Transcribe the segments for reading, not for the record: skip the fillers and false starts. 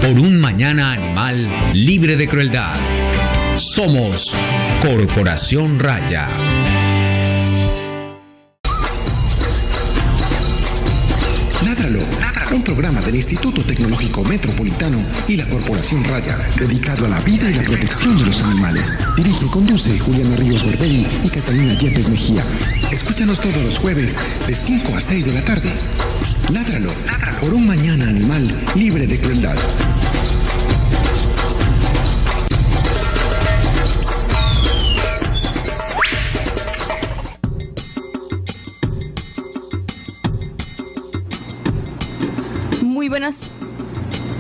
por un mañana animal libre de crueldad. Somos Corporación Raya. Ládralo, un programa del Instituto Tecnológico Metropolitano y la Corporación Raya, dedicado a la vida y la protección de los animales. Dirige y conduce Juliana Ríos Barberi y Catalina Yepes Mejía. Escúchanos todos los jueves de 5 a 6 de la tarde. Ládralo, por un mañana animal libre de crueldad.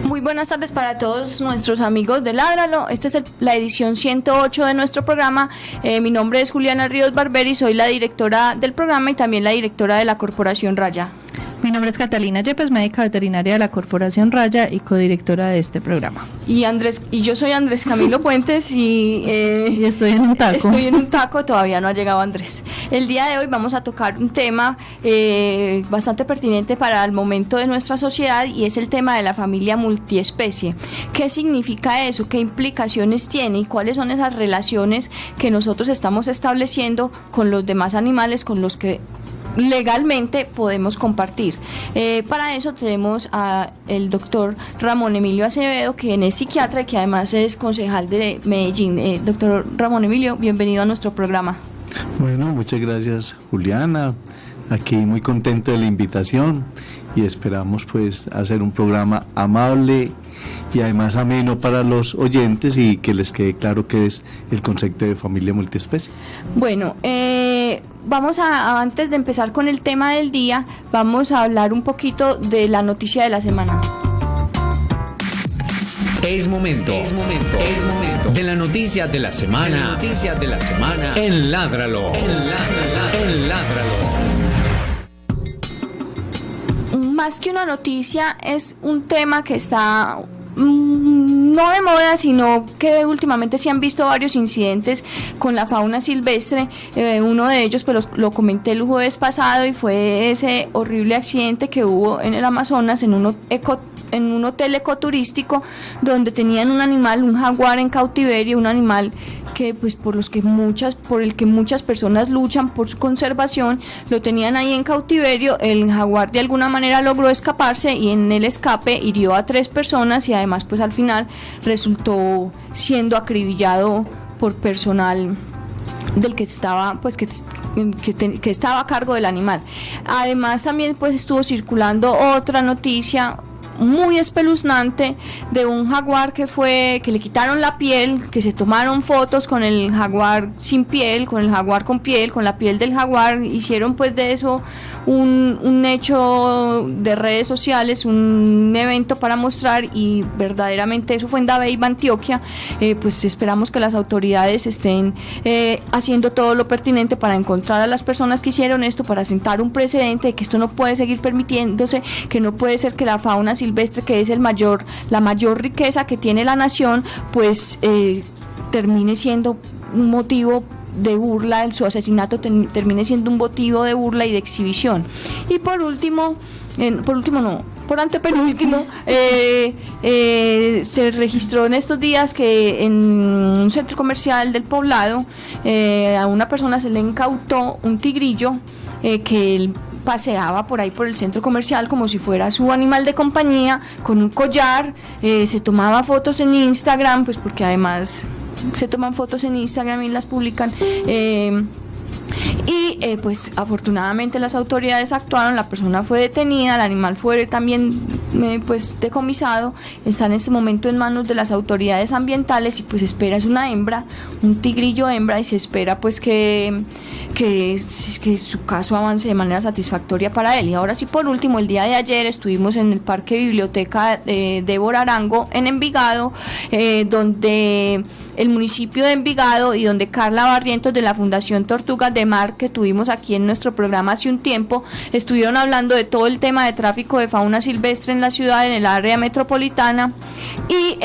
Muy buenas tardes para todos nuestros amigos de Ládralo. Esta es la edición 108 de nuestro programa. Mi nombre es Juliana Ríos Barberi, soy la directora del programa y también la directora de la Corporación Raya. Mi nombre es Catalina Yepes, médica veterinaria de la Corporación Raya y codirectora de este programa. Y yo soy Andrés Camilo Puentes y estoy en un taco. Estoy en un taco, todavía no ha llegado Andrés. El día de hoy vamos a tocar un tema bastante pertinente para el momento de nuestra sociedad y es el tema de la familia multiespecie. ¿Qué significa eso? ¿Qué implicaciones tiene? ¿Y cuáles son esas relaciones que nosotros estamos estableciendo con los demás animales con los que legalmente podemos compartir? Para eso tenemos a el doctor Ramón Emilio Acevedo, quien es psiquiatra y que además es concejal de Medellín. Doctor Ramón Emilio, bienvenido a nuestro programa. Bueno, muchas gracias, Juliana. Aquí muy contento de la invitación y esperamos pues hacer un programa amable y además ameno para los oyentes y que les quede claro qué es el concepto de familia multiespecie. Bueno, antes de empezar con el tema del día, vamos a hablar un poquito de la noticia de la semana. Es momento de la noticia de la semana, en Ládralo. Más que una noticia, es un tema que está no de moda, sino que últimamente se han visto varios incidentes con la fauna silvestre. Uno de ellos pues lo comenté el jueves pasado y fue ese horrible accidente que hubo en el Amazonas en un hotel ecoturístico donde tenían un animal, un jaguar en cautiverio, un animal que pues por el que muchas personas luchan por su conservación. Lo tenían ahí en cautiverio. El jaguar de alguna manera logró escaparse y en el escape hirió a 3 personas y además pues al final resultó siendo acribillado por personal del que estaba pues que estaba a cargo del animal. Además también pues estuvo circulando otra noticia muy espeluznante de un jaguar que le quitaron la piel, que se tomaron fotos con el jaguar sin piel, con el jaguar con piel, con la piel del jaguar. Hicieron pues de eso un hecho de redes sociales, un evento para mostrar, y verdaderamente eso fue en Dabeiba, Antioquia. Pues esperamos que las autoridades estén haciendo todo lo pertinente para encontrar a las personas que hicieron esto, para sentar un precedente de que esto no puede seguir permitiéndose, que no puede ser que la fauna silvestre, que es la mayor riqueza que tiene la nación, pues termine siendo un motivo de burla, su asesinato termine siendo un motivo de burla y de exhibición. Y por antepenúltimo, se registró en estos días que en un centro comercial del Poblado a una persona se le incautó un tigrillo que él paseaba por ahí por el centro comercial como si fuera su animal de compañía, con un collar. Se tomaba fotos en Instagram, pues porque además se toman fotos en Instagram y las publican. Pues afortunadamente las autoridades actuaron, la persona fue detenida, el animal fue también pues decomisado, está en este momento en manos de las autoridades ambientales y pues espera, es una hembra, un tigrillo hembra, y se espera pues que su caso avance de manera satisfactoria para él. Y ahora sí, por último, el día de ayer estuvimos en el Parque Biblioteca Débora Arango en Envigado, donde el municipio de Envigado y donde Carla Barrientos de la Fundación Tortugas de Mar, que tuvimos aquí en nuestro programa hace un tiempo, estuvieron hablando de todo el tema de tráfico de fauna silvestre en la ciudad, en el área metropolitana, Y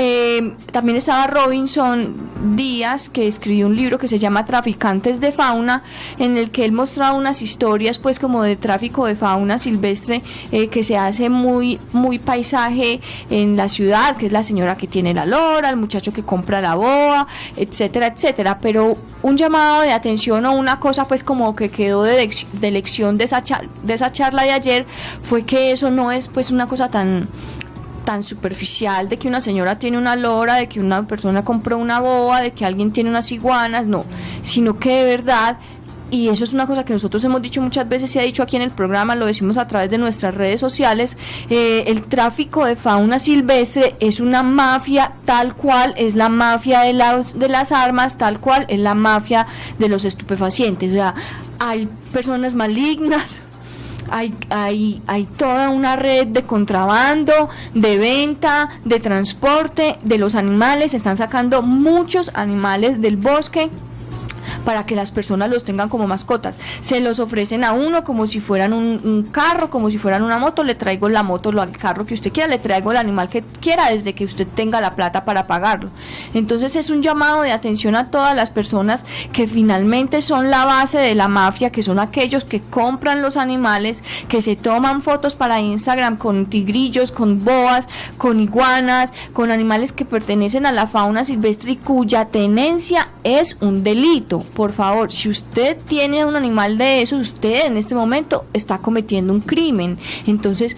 también estaba Robinson Díaz, que escribió un libro que se llama Traficantes de Fauna, en el que él mostraba unas historias pues como de tráfico de fauna silvestre, que se hace muy paisaje en la ciudad, que es la señora que tiene la lora, el muchacho que compra la boa, etcétera, etcétera. Pero un llamado de atención o una cosa pues como que quedó de lección de esa charla de ayer, fue que eso no es pues una cosa tan superficial de que una señora tiene una lora, de que una persona compró una boa, de que alguien tiene unas iguanas, no, sino que de verdad, y eso es una cosa que nosotros hemos dicho muchas veces, se ha dicho aquí en el programa, lo decimos a través de nuestras redes sociales, el tráfico de fauna silvestre es una mafia tal cual es la mafia de las armas, tal cual es la mafia de los estupefacientes. O sea, hay personas malignas, hay toda una red de contrabando, de venta, de transporte de los animales. Se están sacando muchos animales del bosque para que las personas los tengan como mascotas. Se los ofrecen a uno como si fueran un carro, como si fueran una moto. Le traigo la moto, el carro que usted quiera, le traigo el animal que quiera, desde que usted tenga la plata para pagarlo. Entonces es un llamado de atención a todas las personas que finalmente son la base de la mafia, que son aquellos que compran los animales, que se toman fotos para Instagram con tigrillos, con boas, con iguanas, con animales que pertenecen a la fauna silvestre y cuya tenencia es un delito. Por favor, si usted tiene un animal de esos, usted en este momento está cometiendo un crimen. Entonces,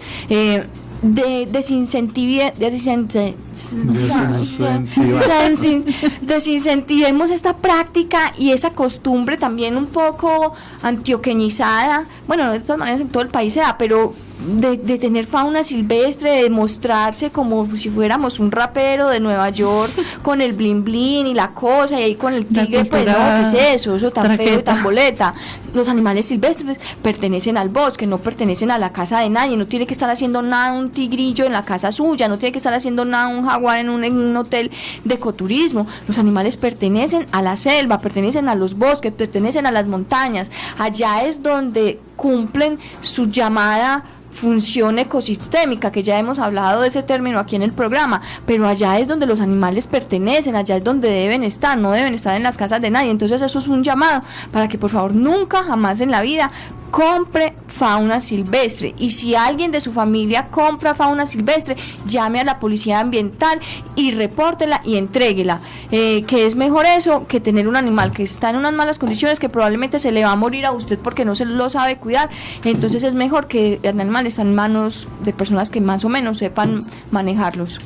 desincentivemos esta práctica y esa costumbre también un poco antioqueñizada. Bueno, de todas maneras en todo el país se da, pero de tener fauna silvestre, de mostrarse como si fuéramos un rapero de Nueva York con el blin blin y la cosa, y ahí con el tigre, pues no, ¿qué es eso? Eso tan feo y tan boleta. Los animales silvestres pertenecen al bosque, no pertenecen a la casa de nadie. No tiene que estar haciendo nada un tigrillo en la casa suya, no tiene que estar haciendo nada un jaguar en un hotel de ecoturismo. Los animales pertenecen a la selva, pertenecen a los bosques, pertenecen a las montañas. Allá es donde cumplen su llamada función ecosistémica, que ya hemos hablado de ese término aquí en el programa, pero allá es donde los animales pertenecen, allá es donde deben estar, no deben estar en las casas de nadie. Entonces eso es un llamado para que por favor nunca jamás en la vida compre fauna silvestre, y si alguien de su familia compra fauna silvestre, llame a la policía ambiental y repórtela y entréguela, que es mejor eso que tener un animal que está en unas malas condiciones, que probablemente se le va a morir a usted porque no se lo sabe cuidar. Entonces es mejor que el animal esté en manos de personas que más o menos sepan manejarlos.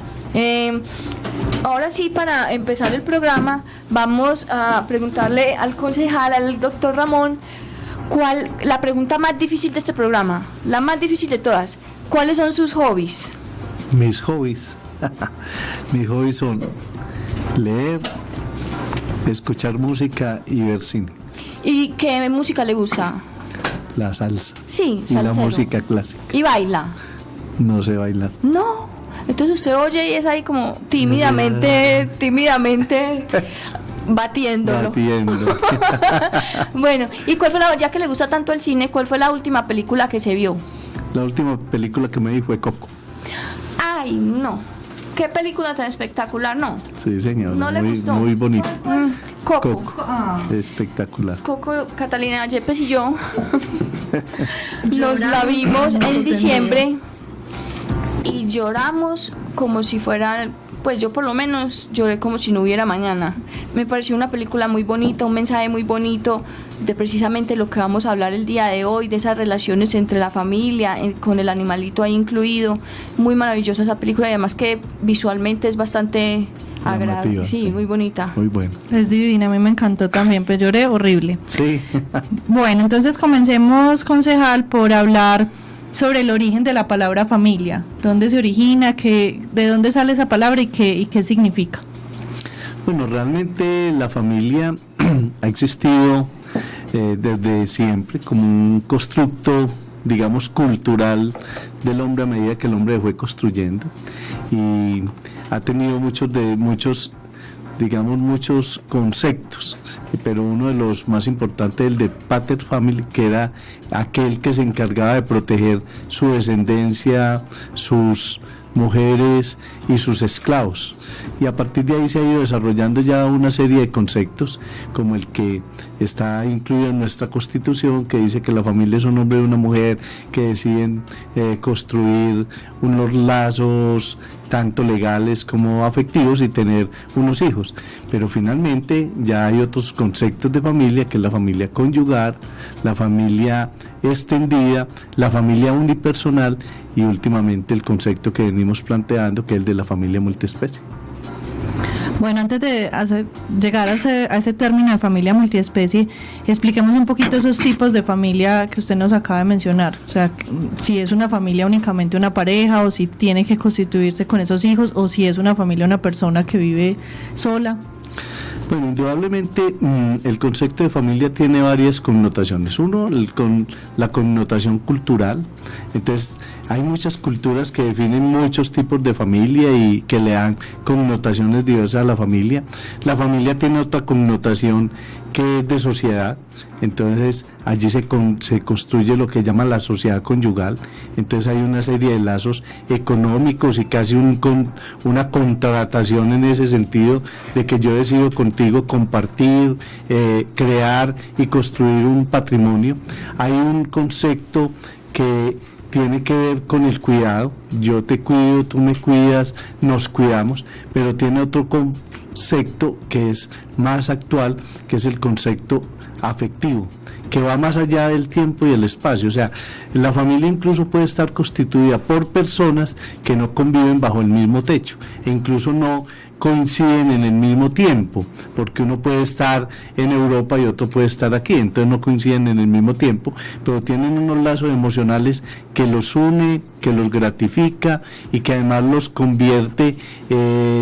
Ahora sí, para empezar el programa, vamos a preguntarle al concejal, al doctor Ramón, la pregunta más difícil de este programa, la más difícil de todas: ¿cuáles son sus hobbies? Mis hobbies mis hobbies son leer, escuchar música y ver cine. ¿Y qué música le gusta? La salsa. Sí, y salsero. la música clásica. ¿Y baila? No sé bailar. No. Entonces usted oye y es ahí como tímidamente batiéndolo. Bueno, ¿y cuál fue ya que le gusta tanto el cine, cuál fue la última película que se vio? La última película que me vi fue Coco. Ay, no. ¿Qué película tan espectacular? No. Sí, señor. ¿No le gustó? Muy bonito. Coco. Espectacular. Coco, Catalina Yepes y yo nos la vimos en diciembre y lloramos como si fuera, pues yo por lo menos lloré como si no hubiera mañana. Me pareció una película muy bonita, un mensaje muy bonito de precisamente lo que vamos a hablar el día de hoy, de esas relaciones entre la familia, con el animalito ahí incluido. Muy maravillosa esa película, y además que visualmente es bastante agradable. Sí, muy bonita. Muy bueno. Es divina, a mí me encantó también, pero lloré horrible. Sí. Bueno, entonces comencemos, concejal, por hablar sobre el origen de la palabra familia. ¿Dónde se origina? ¿De dónde sale esa palabra y qué significa? Bueno, realmente la familia ha existido desde siempre como un constructo, digamos, cultural del hombre a medida que el hombre fue construyendo, y ha tenido muchos conceptos, pero uno de los más importantes, el de Pater Family, que era aquel que se encargaba de proteger su descendencia, sus mujeres y sus esclavos. Y a partir de ahí se ha ido desarrollando ya una serie de conceptos, como el que está incluido en nuestra Constitución, que dice que la familia es un hombre y una mujer que deciden construir unos lazos tanto legales como afectivos y tener unos hijos. Pero finalmente ya hay otros conceptos de familia, que es la familia conyugal, la familia extendida, la familia unipersonal y últimamente el concepto que venimos planteando, que es el de la familia multiespecie. Bueno, antes de llegar a ese término de familia multiespecie, expliquemos un poquito esos tipos de familia que usted nos acaba de mencionar. O sea, si es una familia únicamente una pareja, o si tiene que constituirse con esos hijos, o si es una familia una persona que vive sola. Bueno, indudablemente el concepto de familia tiene varias connotaciones. Uno, con la connotación cultural. Entonces, hay muchas culturas que definen muchos tipos de familia y que le dan connotaciones diversas a la familia. La familia tiene otra connotación que es de sociedad. Entonces, allí se construye lo que llama la sociedad conyugal. Entonces, hay una serie de lazos económicos y casi una contratación en ese sentido, de que yo decido contigo compartir, crear y construir un patrimonio. Hay un concepto que tiene que ver con el cuidado. Yo te cuido, tú me cuidas, nos cuidamos, pero tiene otro concepto que es más actual, que es el concepto afectivo, que va más allá del tiempo y el espacio. O sea, la familia incluso puede estar constituida por personas que no conviven bajo el mismo techo, e incluso no coinciden en el mismo tiempo, porque uno puede estar en Europa y otro puede estar aquí, entonces no coinciden en el mismo tiempo, pero tienen unos lazos emocionales que los une, que los gratifica y que además los convierte,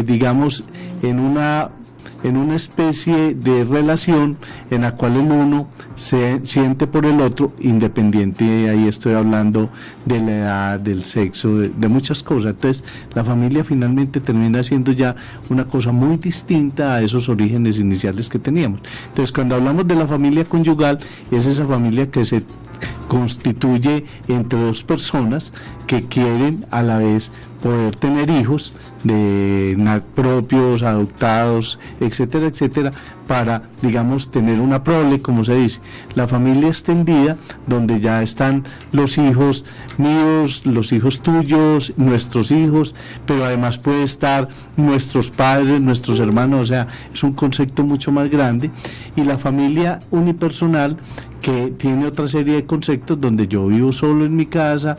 digamos, en una especie de relación en la cual el uno se siente por el otro independiente, y ahí estoy hablando de la edad, del sexo, de muchas cosas. Entonces la familia finalmente termina siendo ya una cosa muy distinta a esos orígenes iniciales que teníamos. Entonces, cuando hablamos de la familia conyugal, es esa familia que se constituye entre dos personas que quieren a la vez poder tener hijos propios, adoptados, etcétera, etcétera, para, digamos, tener una prole, como se dice. La familia extendida, donde ya están los hijos míos, los hijos tuyos, nuestros hijos, pero además puede estar nuestros padres, nuestros hermanos, o sea, es un concepto mucho más grande. Y la familia unipersonal, que tiene otra serie de conceptos, donde yo vivo solo en mi casa,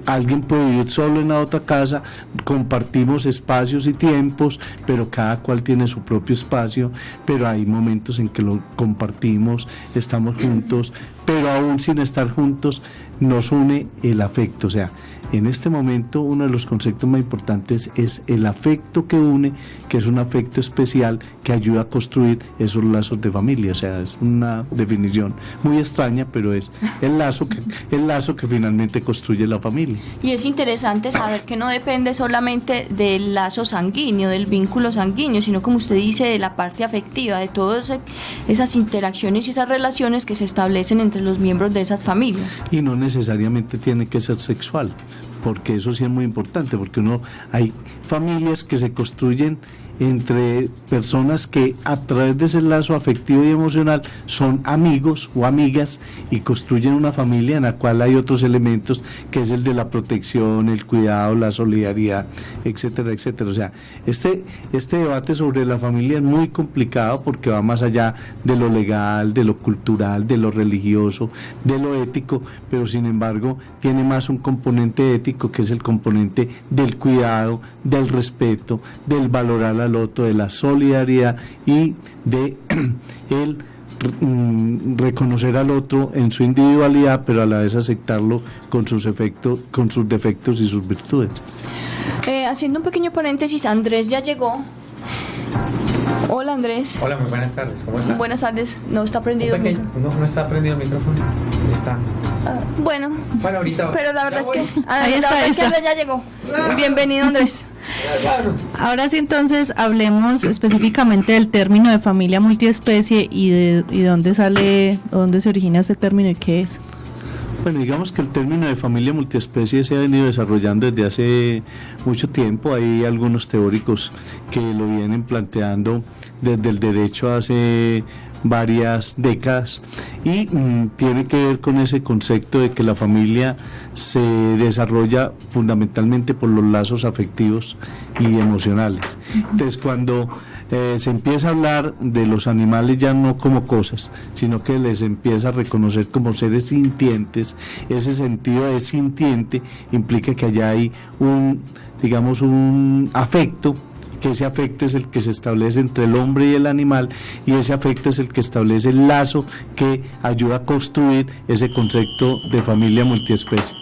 alguien puede vivir solo en la otra casa, compartimos espacios y tiempos, pero cada cual tiene su propio espacio, pero hay momentos en que lo compartimos, estamos juntos, pero aún sin estar juntos nos une el afecto. O sea, en este momento uno de los conceptos más importantes es el afecto que une, que es un afecto especial que ayuda a construir esos lazos de familia. O sea, es una definición muy extraña, pero es el lazo que finalmente construye la familia. Y es interesante saber que no depende solamente del lazo sanguíneo, del vínculo sanguíneo, sino, como usted dice, de la parte afectiva, de todas esas interacciones y esas relaciones que se establecen entre los miembros de esas familias. Y no necesariamente tiene que ser sexual, porque eso sí es muy importante, porque hay familias que se construyen entre personas que a través de ese lazo afectivo y emocional son amigos o amigas y construyen una familia en la cual hay otros elementos, que es el de la protección, el cuidado, la solidaridad, etcétera, etcétera. O sea, este debate sobre la familia es muy complicado porque va más allá de lo legal, de lo cultural, de lo religioso, de lo ético, pero sin embargo tiene más un componente ético, que es el componente del cuidado, del respeto, del valorar al otro, de la solidaridad y de el reconocer al otro en su individualidad, pero a la vez aceptarlo con sus defectos y sus virtudes. Haciendo un pequeño paréntesis, Andrés ya llegó. Hola, Andrés. Hola, muy buenas tardes, ¿cómo está? Buenas tardes. No está prendido el micrófono. No está prendido el micrófono. Está. Bueno, ahorita. pero la verdad es que Ahí está. Andrés ya llegó. Bienvenido, Andrés. Ahora sí, entonces hablemos específicamente del término de familia multiespecie y dónde se origina ese término y qué es. Bueno, digamos que el término de familia multiespecie se ha venido desarrollando desde hace mucho tiempo. Hay algunos teóricos que lo vienen planteando desde el derecho hace varias décadas y tiene que ver con ese concepto de que la familia se desarrolla fundamentalmente por los lazos afectivos y emocionales. Entonces, cuando se empieza a hablar de los animales ya no como cosas, sino que les empieza a reconocer como seres sintientes, ese sentido de sintiente implica que allá hay un afecto, que ese afecto es el que se establece entre el hombre y el animal, y ese afecto es el que establece el lazo que ayuda a construir ese concepto de familia multiespecie.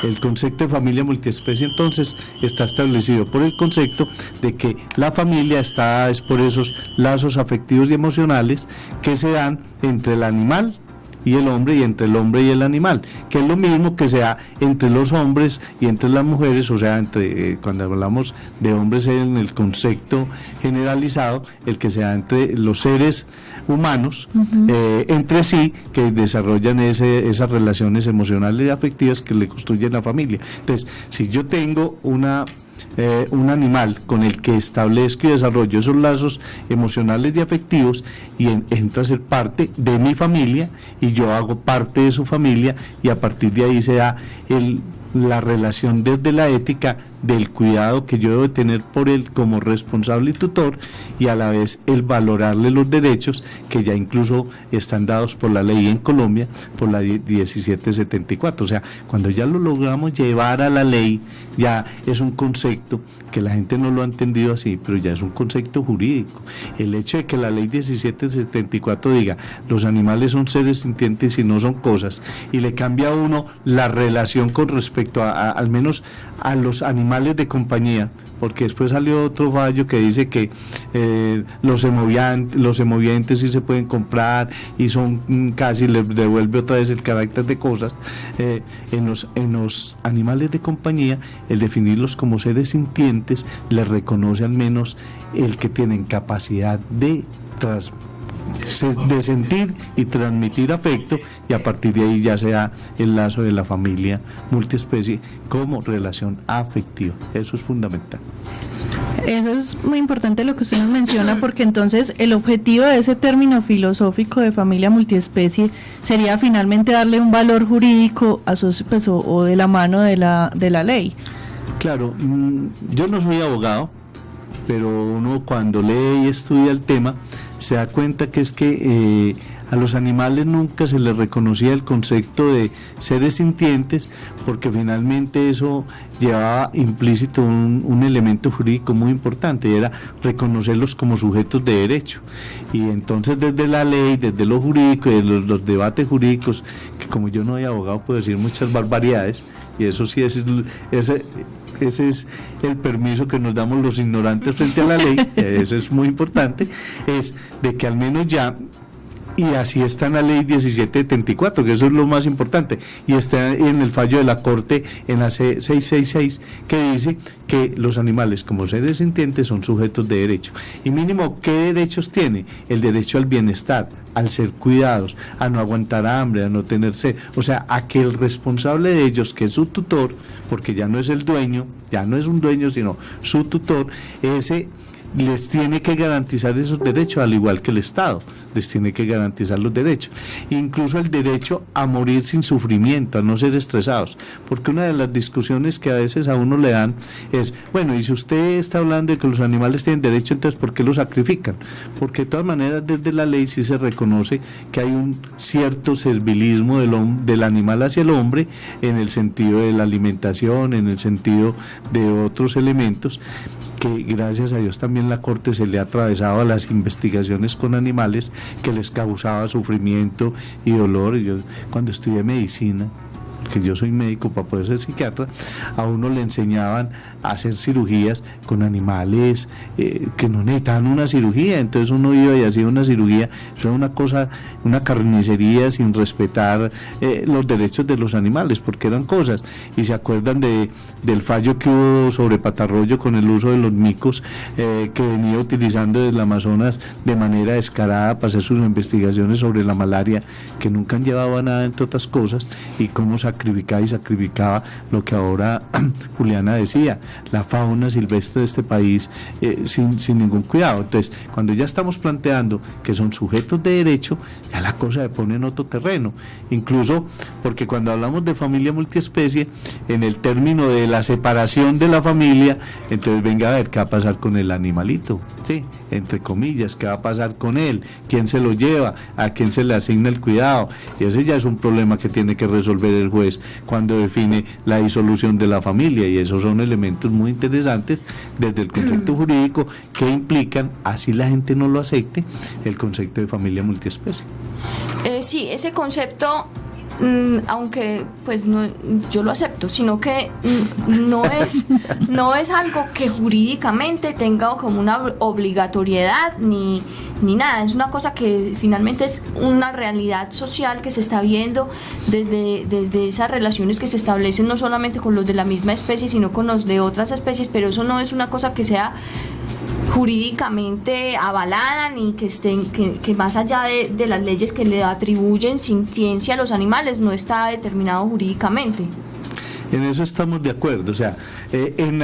El concepto de familia multiespecie entonces está establecido por el concepto de que la familia está es por esos lazos afectivos y emocionales que se dan entre el animal y el hombre, y entre el hombre y el animal, que es lo mismo que se da entre los hombres y entre las mujeres, o sea, cuando hablamos de hombres en el concepto generalizado, el que se da entre los seres humanos, entre sí, que desarrollan esas relaciones emocionales y afectivas que le construyen la familia. Entonces, si yo tengo un animal con el que establezco y desarrollo esos lazos emocionales y afectivos, y entra a ser parte de mi familia y yo hago parte de su familia, y a partir de ahí se da la relación desde la ética del cuidado que yo debo tener por él como responsable y tutor, y a la vez el valorarle los derechos que ya incluso están dados por la ley en Colombia, por la 1774. O sea, cuando ya lo logramos llevar a la ley, ya es un concepto que la gente no lo ha entendido así, pero ya es un concepto jurídico. El hecho de que la ley 1774 diga los animales son seres sintientes y no son cosas, y le cambia a uno la relación con respecto al menos a los animales de compañía, porque después salió otro fallo que dice que los emovientes sí se pueden comprar y son casi, les devuelve otra vez el carácter de cosas. En los animales de compañía, el definirlos como seres sintientes les reconoce al menos el que tienen capacidad de sentir y transmitir afecto, y a partir de ahí ya se da el lazo de la familia multiespecie como relación afectiva. Eso es fundamental. Eso es muy importante lo que usted nos menciona, porque entonces el objetivo de ese término filosófico de familia multiespecie sería finalmente darle un valor jurídico a o de la mano de la ley. Claro, yo no soy abogado, pero uno cuando lee y estudia el tema se da cuenta que es que a los animales nunca se les reconocía el concepto de seres sintientes, porque finalmente eso llevaba implícito un elemento jurídico muy importante, y era reconocerlos como sujetos de derecho. Y entonces desde la ley, desde lo jurídico y desde los debates jurídicos, que como yo no soy abogado puedo decir muchas barbaridades, y eso sí ese es el permiso que nos damos los ignorantes frente a la ley, eso es muy importante, es de que al menos ya, y así está en la ley 1774, que eso es lo más importante, y está en el fallo de la Corte en la 666, que dice que los animales como seres sintientes son sujetos de derecho. Y mínimo, ¿qué derechos tiene? El derecho al bienestar, al ser cuidados, a no aguantar hambre, a no tener sed, o sea, a que el responsable de ellos, que es su tutor, porque ya no es el dueño, ya no es un dueño, sino su tutor, ese les tiene que garantizar esos derechos, al igual que el Estado les tiene que garantizar los derechos, incluso el derecho a morir sin sufrimiento, a no ser estresados, porque una de las discusiones que a veces a uno le dan es, bueno, y si usted está hablando de que los animales tienen derecho, entonces ¿por qué los sacrifican? Porque de todas maneras desde la ley sí se reconoce que hay un cierto servilismo del animal hacia el hombre, en el sentido de la alimentación, en el sentido de otros elementos, que gracias a Dios también la Corte se le ha atravesado a las investigaciones con animales que les causaba sufrimiento y dolor. Yo cuando estudié medicina, porque yo soy médico para poder ser psiquiatra, a uno le enseñaban a hacer cirugías con animales que no necesitaban una cirugía, entonces uno iba y hacía una cirugía, eso era una cosa, una carnicería sin respetar los derechos de los animales, porque eran cosas, y se acuerdan del fallo que hubo sobre Patarroyo con el uso de los micos que venía utilizando desde el Amazonas de manera descarada para hacer sus investigaciones sobre la malaria, que nunca han llevado a nada, entre otras cosas, y cómo sacrificaba lo que ahora Juliana decía, la fauna silvestre de este país sin ningún cuidado. Entonces, cuando ya estamos planteando que son sujetos de derecho, ya la cosa se pone en otro terreno, incluso porque cuando hablamos de familia multiespecie, en el término de la separación de la familia, entonces venga a ver qué va a pasar con el animalito, sí, entre comillas, qué va a pasar con él, quién se lo lleva, a quién se le asigna el cuidado, y ese ya es un problema que tiene que resolver el juez cuando define la disolución de la familia, y esos son elementos muy interesantes desde el concepto jurídico que implican, así la gente no lo acepte, el concepto de familia multiespecie. Sí, ese concepto, aunque pues no, yo lo acepto, sino que no es algo que jurídicamente tenga como una obligatoriedad ni nada, es una cosa que finalmente es una realidad social que se está viendo desde esas relaciones que se establecen no solamente con los de la misma especie, sino con los de otras especies, pero eso no es una cosa que sea jurídicamente avalada ni que más allá de las leyes que le atribuyen sintiencia a los animales, no está determinado jurídicamente. En eso estamos de acuerdo, o sea, en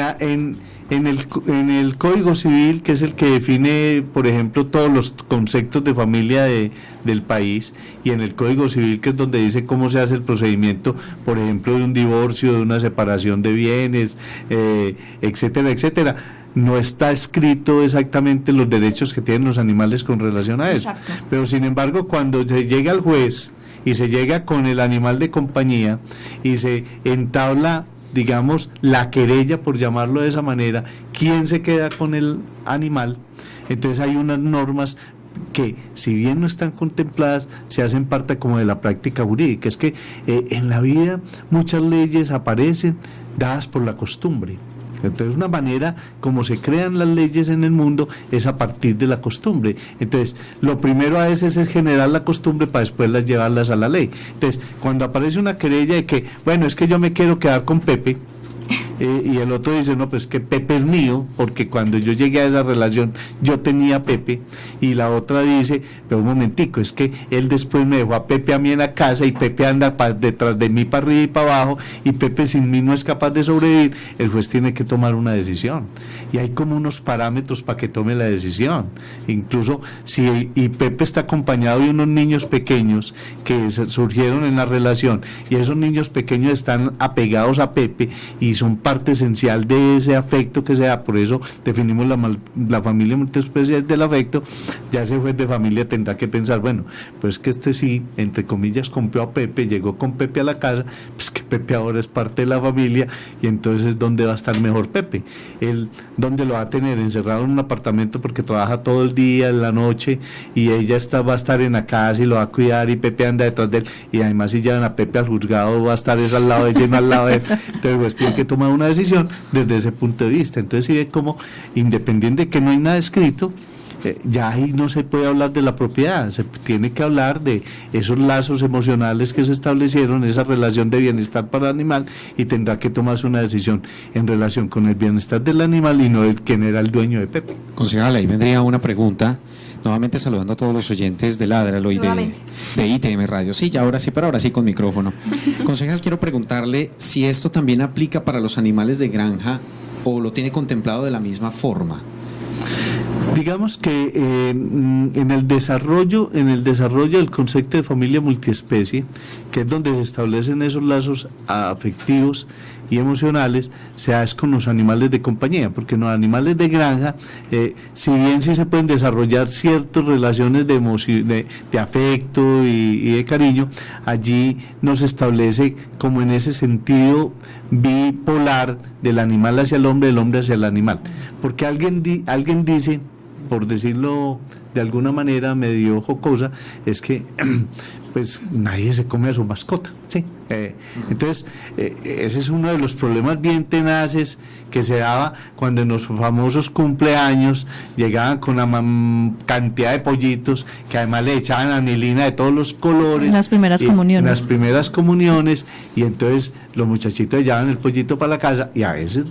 el Código Civil, que es el que define, por ejemplo, todos los conceptos de familia del país, y en el Código Civil, que es donde dice cómo se hace el procedimiento, por ejemplo, de un divorcio, de una separación de bienes, etcétera, etcétera, no está escrito exactamente los derechos que tienen los animales con relación a eso. Exacto. Pero sin embargo, cuando se llega al juez y se llega con el animal de compañía y se entabla, digamos, la querella, por llamarlo de esa manera, ¿quién se queda con el animal? Entonces hay unas normas que, si bien no están contempladas, se hacen parte como de la práctica jurídica. Es que en la vida muchas leyes aparecen dadas por la costumbre. Entonces, una manera como se crean las leyes en el mundo es a partir de la costumbre. Entonces, lo primero a veces es generar la costumbre para después llevarlas a la ley. Entonces, cuando aparece una querella de que, bueno, es que yo me quiero quedar con Pepe, y el otro dice, no, pues que Pepe es mío, porque cuando yo llegué a esa relación yo tenía a Pepe, y la otra dice, pero un momentico, es que él después me dejó a Pepe a mí en la casa, y Pepe anda detrás de mí para arriba y para abajo, y Pepe sin mí no es capaz de sobrevivir. El juez tiene que tomar una decisión, y hay como unos parámetros para que tome la decisión. Incluso si Pepe está acompañado de unos niños pequeños que surgieron en la relación, y esos niños pequeños están apegados a Pepe y son parte esencial de ese afecto que se da, por eso definimos la familia multiespecie del afecto, ya ese juez de familia tendrá que pensar, bueno, pues que sí, entre comillas, compró a Pepe, llegó con Pepe a la casa, pues que Pepe ahora es parte de la familia, y entonces ¿dónde va a estar mejor Pepe? Él, ¿dónde lo va a tener? Encerrado en un apartamento porque trabaja todo el día, en la noche, y ella va a estar en la casa y lo va a cuidar, y Pepe anda detrás de él, y además si llevan a Pepe al juzgado va a estar al lado de ella y no al lado de él. Entonces pues tiene que tomar una decisión desde ese punto de vista. Entonces si ve como, independiente de que no hay nada escrito, ya ahí no se puede hablar de la propiedad, se tiene que hablar de esos lazos emocionales que se establecieron, esa relación de bienestar para el animal, y tendrá que tomarse una decisión en relación con el bienestar del animal y no el quien era el dueño de Pepe. Concejal, ahí vendría una pregunta, nuevamente saludando a todos los oyentes de Ládralo y de ITM Radio. Sí, ya ahora sí, pero ahora sí con micrófono. Concejal, quiero preguntarle si esto también aplica para los animales de granja o lo tiene contemplado de la misma forma. Digamos que en el desarrollo del concepto de familia multiespecie, que es donde se establecen esos lazos afectivos y emocionales, se hace con los animales de compañía, porque los animales de granja, si bien sí se pueden desarrollar ciertas relaciones de afecto y de cariño, allí no se establece como en ese sentido bipolar del animal hacia el hombre, del hombre hacia el animal, porque alguien dice, por decirlo de alguna manera medio jocosa, es que pues nadie se come a su mascota, ¿sí? Entonces, ese es uno de los problemas bien tenaces que se daba cuando en los famosos cumpleaños llegaban con una cantidad de pollitos que además le echaban anilina de todos los colores. En las primeras comuniones. En las primeras comuniones, y entonces los muchachitos llevaban el pollito para la casa, y a veces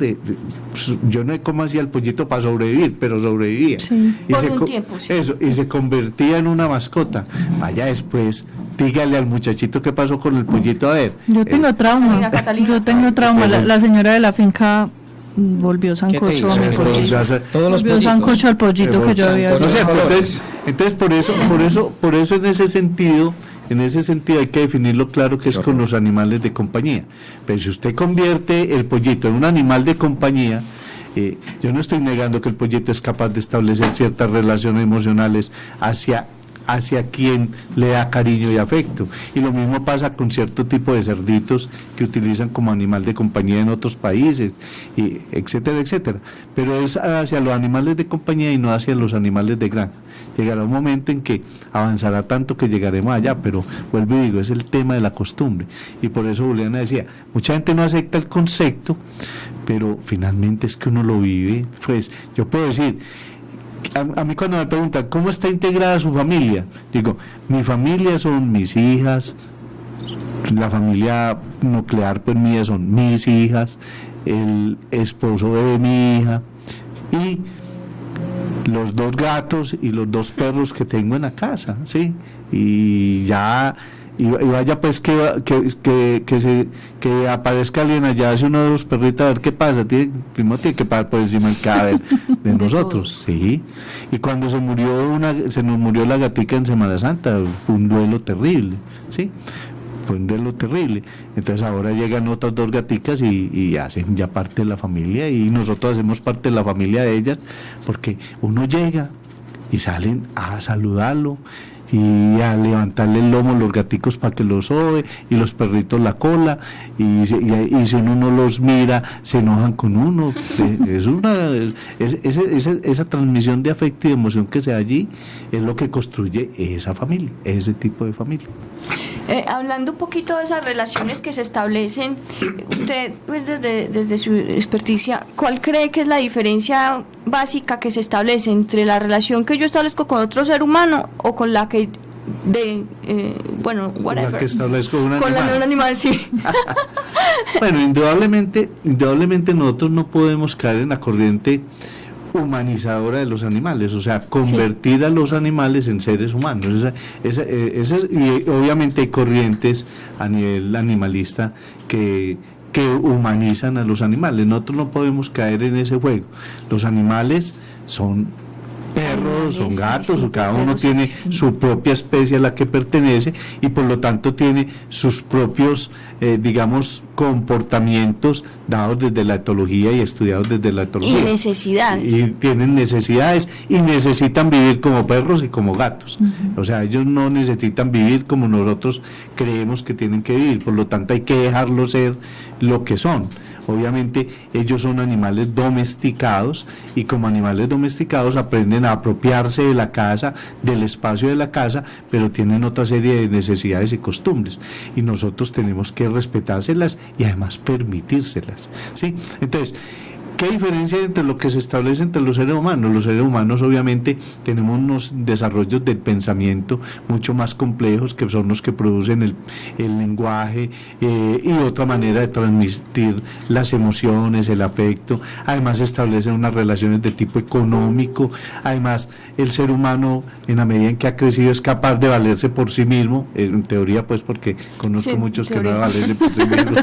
yo no sé cómo hacía el pollito para sobrevivir, pero sobrevivía. Sí. Y Por un tiempo, sí. Eso, y se convertía en una mascota. Vaya después, dígale al muchachito qué pasó con el pollito, a ver. Yo tengo trauma. Mira, Catalina. Yo tengo trauma. La señora de la finca volvió sancocho a mi hizo? pollito. Todos los Volvió pollitos. sancocho al pollito que yo había sancocho. ¿No es hecho. cierto? Entonces por eso en ese sentido hay que definirlo claro que es con los animales de compañía. Pero si usted convierte el pollito en un animal de compañía, yo no estoy negando que el pollito es capaz de establecer ciertas relaciones emocionales hacia quien le da cariño y afecto, y lo mismo pasa con cierto tipo de cerditos que utilizan como animal de compañía en otros países, y etcétera, etcétera, pero es hacia los animales de compañía y no hacia los animales de granja. Llegará un momento en que avanzará tanto que llegaremos allá, pero vuelvo y digo, es el tema de la costumbre, y por eso Juliana decía, mucha gente no acepta el concepto, pero finalmente es que uno lo vive. Pues yo puedo decir, a mí cuando me preguntan ¿cómo está integrada su familia? Digo, mi familia son mis hijas, la familia nuclear pues mía son mis hijas, el esposo de mi hija y los 2 gatos y los 2 perros que tengo en la casa, ¿sí? Y ya... Y vaya pues que aparezca alguien allá, hace uno de los perritos, a ver qué pasa, primero tiene que parar por encima del cadáver de nosotros, sí. Y cuando se nos murió la gatica en Semana Santa, fue un duelo terrible, sí, fue un duelo terrible. Entonces ahora llegan otras 2 gaticas y hacen ya parte de la familia, y nosotros hacemos parte de la familia de ellas, porque uno llega y salen a saludarlo y a levantarle el lomo los gaticos para que los sobe, y los perritos la cola, y si uno no los mira se enojan con uno. Esa transmisión de afecto y de emoción que se da allí es lo que construye esa familia, ese tipo de familia. Hablando un poquito de esas relaciones que se establecen, usted pues desde su experticia, ¿cuál cree que es la diferencia básica que se establece entre la relación que yo establezco con otro ser humano o con la que whatever, La que establezco con un animal. Con la de un animal, sí. Bueno, indudablemente nosotros no podemos caer en la corriente humanizadora de los animales, o sea, convertir a los animales en seres humanos. Y obviamente hay corrientes a nivel animalista que humanizan a los animales. Nosotros no podemos caer en ese juego. Los animales son perros, son gatos, cada uno tiene su propia especie a la que pertenece, y por lo tanto tiene sus propios, comportamientos dados desde la etología y estudiados desde la etología. Y necesidades. Y tienen necesidades y necesitan vivir como perros y como gatos. O sea, ellos no necesitan vivir como nosotros creemos que tienen que vivir, por lo tanto hay que dejarlos ser lo que son. Obviamente ellos son animales domesticados, y como animales domesticados aprenden a apropiarse de la casa, del espacio de la casa, pero tienen otra serie de necesidades y costumbres, y nosotros tenemos que respetárselas y además permitírselas, ¿sí? Entonces, ¿qué diferencia hay entre lo que se establece entre los seres humanos? Los seres humanos obviamente tenemos unos desarrollos del pensamiento mucho más complejos, que son los que producen el lenguaje y otra manera de transmitir las emociones, el afecto. Además establecen unas relaciones de tipo económico. Además el ser humano, en la medida en que ha crecido, es capaz de valerse por sí mismo, en teoría pues, porque conozco muchos que no valerse por sí mismos.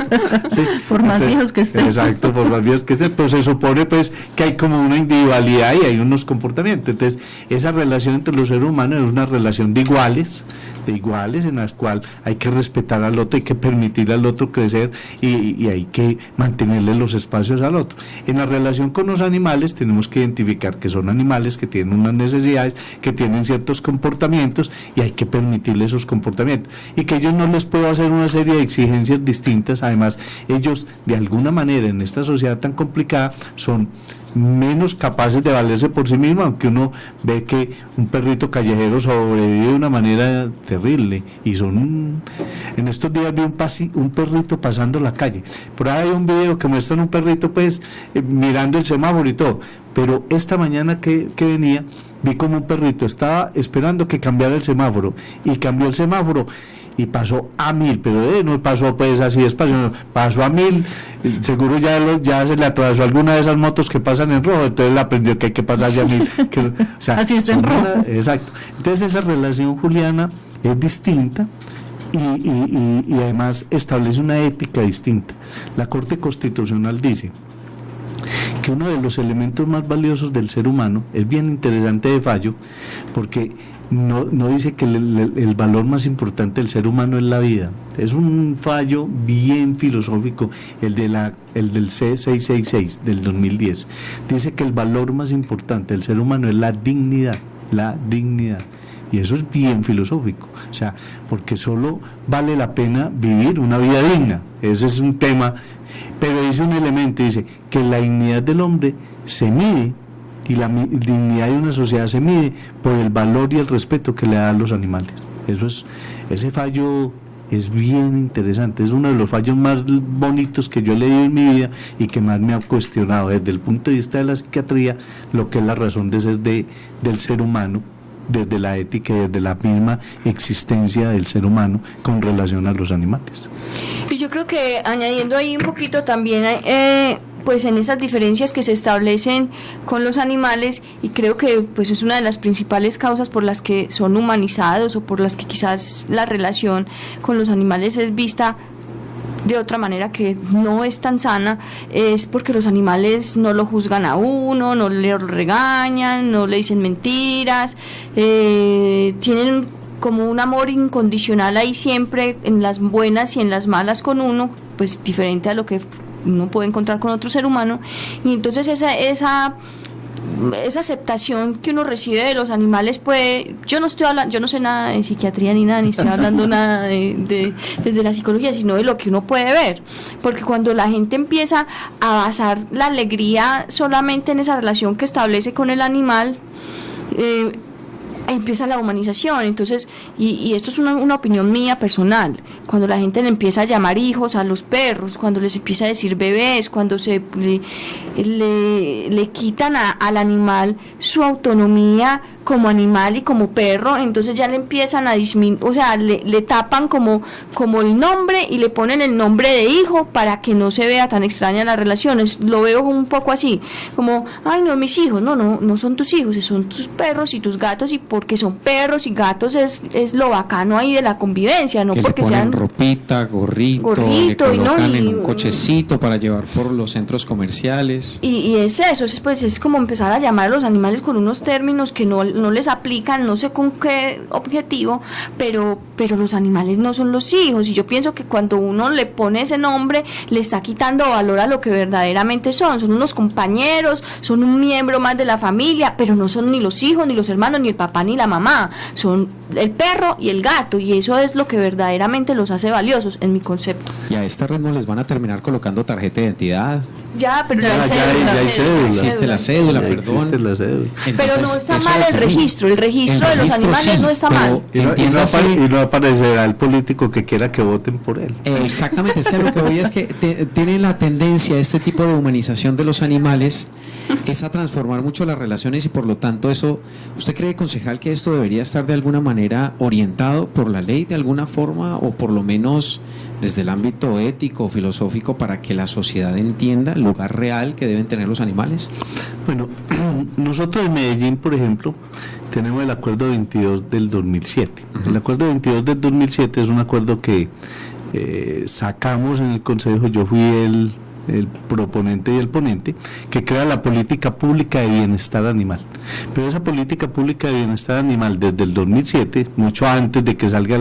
¿Sí? Por más viejos que estén. Exacto, por más viejos que estén, pues se supone pues que hay como una individualidad y hay unos comportamientos. Entonces esa relación entre los seres humanos es una relación de iguales en la cual hay que respetar al otro, hay que permitir al otro crecer, y hay que mantenerle los espacios al otro. En la relación con los animales tenemos que identificar que son animales que tienen unas necesidades, que tienen ciertos comportamientos, y hay que permitirle esos comportamientos, y que ellos no les puedo hacer una serie de exigencias distintas. Además ellos de alguna manera en esta sociedad tan complicada son menos capaces de valerse por sí mismos, aunque uno ve que un perrito callejero sobrevive de una manera terrible, y en estos días vi un perrito pasando la calle. Por ahí hay un video que muestran un perrito pues mirando el semáforo y todo, pero esta mañana que venía vi como un perrito estaba esperando que cambiara el semáforo, y cambió el semáforo y pasó a 1000, pero no pasó pues así despacio, no, pasó a 1000, seguro ya se le atravesó alguna de esas motos que pasan en rojo, entonces él aprendió que hay que pasar hacia 1000, o sea, así está en rojo. Exacto. Entonces esa relación, Juliana, es distinta y además establece una ética distinta. La Corte Constitucional dice que uno de los elementos más valiosos del ser humano, es bien interesante de fallo, porque no dice que el valor más importante del ser humano es la vida. Es un fallo bien filosófico, el del C666 del 2010. Dice que el valor más importante del ser humano es la dignidad. Y eso es bien filosófico, o sea, porque solo vale la pena vivir una vida digna. Ese es un tema, pero dice un elemento, dice que la dignidad del hombre se mide, y la dignidad de una sociedad se mide por el valor y el respeto que le da a los animales. Ese fallo es bien interesante, es uno de los fallos más bonitos que yo he leído en mi vida y que más me ha cuestionado desde el punto de vista de la psiquiatría lo que es la razón de ser del ser humano, desde la ética y desde la misma existencia del ser humano con relación a los animales. Y yo creo que añadiendo ahí un poquito también pues en esas diferencias que se establecen con los animales, y creo que pues es una de las principales causas por las que son humanizados o por las que quizás la relación con los animales es vista de otra manera que no es tan sana, es porque los animales no lo juzgan a uno, no le regañan, no le dicen mentiras, tienen como un amor incondicional ahí siempre, en las buenas y en las malas con uno, pues diferente a lo que uno puede encontrar con otro ser humano. Y entonces esa aceptación que uno recibe de los animales, pues yo no sé nada de psiquiatría ni nada, ni estoy hablando nada desde la psicología, sino de lo que uno puede ver, porque cuando la gente empieza a basar la alegría solamente en esa relación que establece con el animal, empieza la humanización. Entonces, y esto es una opinión mía personal, cuando la gente le empieza a llamar hijos a los perros, cuando les empieza a decir bebés, cuando le quitan al animal su autonomía como animal y como perro, entonces ya le empiezan a disminuir, o sea, le tapan como el nombre y le ponen el nombre de hijo para que no se vea tan extraña las relaciones. Lo veo un poco así, como, ay no, mis hijos, no son tus hijos, son tus perros y tus gatos, y porque son perros y gatos es lo bacano ahí de la convivencia, no que porque le ponen sean ropita, gorrito le colocan en un cochecito para llevar por los centros comerciales. Y es eso, pues es como empezar a llamar a los animales con unos términos que no les aplican, no sé con qué objetivo, pero los animales no son los hijos, y yo pienso que cuando uno le pone ese nombre le está quitando valor a lo que verdaderamente son unos compañeros, son un miembro más de la familia, pero no son ni los hijos, ni los hermanos, ni el papá, ni la mamá, son el perro y el gato, y eso es lo que verdaderamente los hace valiosos, en mi concepto. Y a este ritmo les van a terminar colocando tarjeta de identidad. Ya, pero ya hay cédula. Existe la cédula, Ya perdón. existe la cédula. Pero Entonces, no está eso mal el registro de los animales sí, no está pero mal. Y no aparecerá el político que quiera que voten por él. Exactamente, es que lo que voy es que tiene la tendencia, este tipo de humanización de los animales, es a transformar mucho las relaciones, y por lo tanto eso, ¿usted cree, concejal, que esto debería estar de alguna manera orientado por la ley de alguna forma, o por lo menos desde el ámbito ético o filosófico, para que la sociedad entienda el lugar real que deben tener los animales? Bueno, nosotros en Medellín, por ejemplo, tenemos el acuerdo 22 del 2007. El acuerdo 22 del 2007 es un acuerdo que sacamos en el Consejo. Yo fui el proponente y el ponente, que crea la política pública de bienestar animal. Pero esa política pública de bienestar animal, desde el 2007, mucho antes de que salga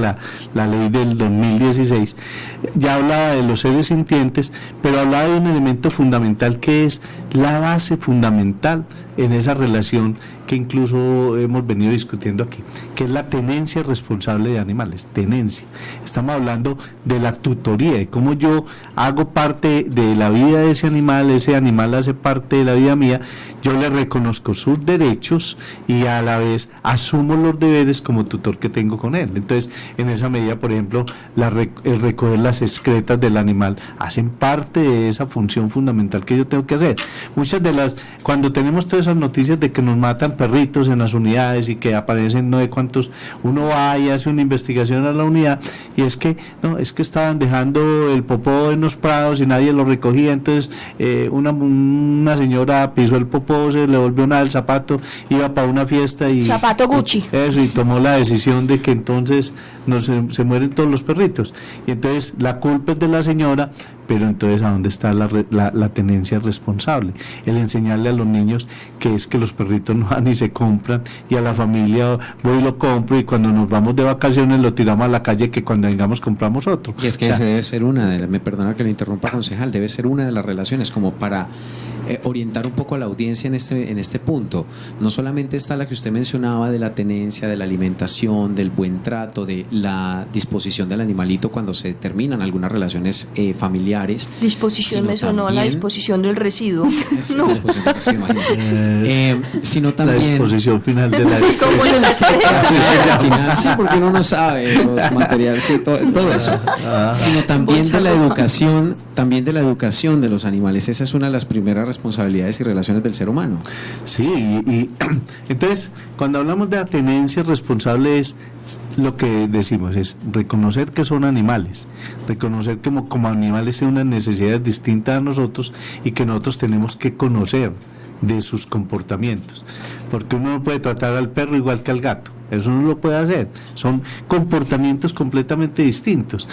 la ley del 2016, ya hablaba de los seres sintientes, pero hablaba de un elemento fundamental que es la base fundamental en esa relación que incluso hemos venido discutiendo aquí, que es la tenencia responsable de animales, tenencia. Estamos hablando de la tutoría, de cómo yo hago parte de la vida de ese animal hace parte de la vida mía, yo le reconozco sus derechos y a la vez asumo los deberes como tutor que tengo con él. Entonces, en esa medida, por ejemplo, el recoger las excretas del animal hacen parte de esa función fundamental que yo tengo que hacer. Cuando tenemos todas esas noticias de que nos matan perritos en las unidades y que aparecen no de cuántos, uno va y hace una investigación a la unidad y es que estaban dejando el popó en los prados y nadie lo recogía, entonces una señora pisó el popó, se le volvió nada el zapato, iba para una fiesta y zapato Gucci, y tomó la decisión de que entonces se mueren todos los perritos, y entonces la culpa es de la señora, pero entonces ¿a dónde está la tenencia responsable? El enseñarle a los niños que es que los perritos no van y se compran, y a la familia voy y lo compro, y cuando nos vamos de vacaciones lo tiramos a la calle, que cuando vengamos compramos otro. Y es que ese debe ser me perdona que lo interrumpa, concejal, debe ser una de las relaciones como para orientar un poco a la audiencia en este punto. No solamente está la que usted mencionaba de la tenencia, de la alimentación, del buen trato, de la disposición del animalito cuando se terminan algunas relaciones familiares. Disposición me sonó a la disposición del residuo. No. Disposición del residuo, imagínate. Sino también la disposición final de la sí, porque uno no sabe los materiales, sí, todo eso. Sino también de la educación de los animales. Esa es una de las primeras responsabilidades y relaciones del ser humano. Sí, y entonces cuando hablamos de la tenencia responsable es lo que decimos, es reconocer que son animales, reconocer que como animales tienen unas necesidades distintas a nosotros y que nosotros tenemos que conocer de sus comportamientos, porque uno no puede tratar al perro igual que al gato, eso no lo puede hacer, son comportamientos completamente distintos.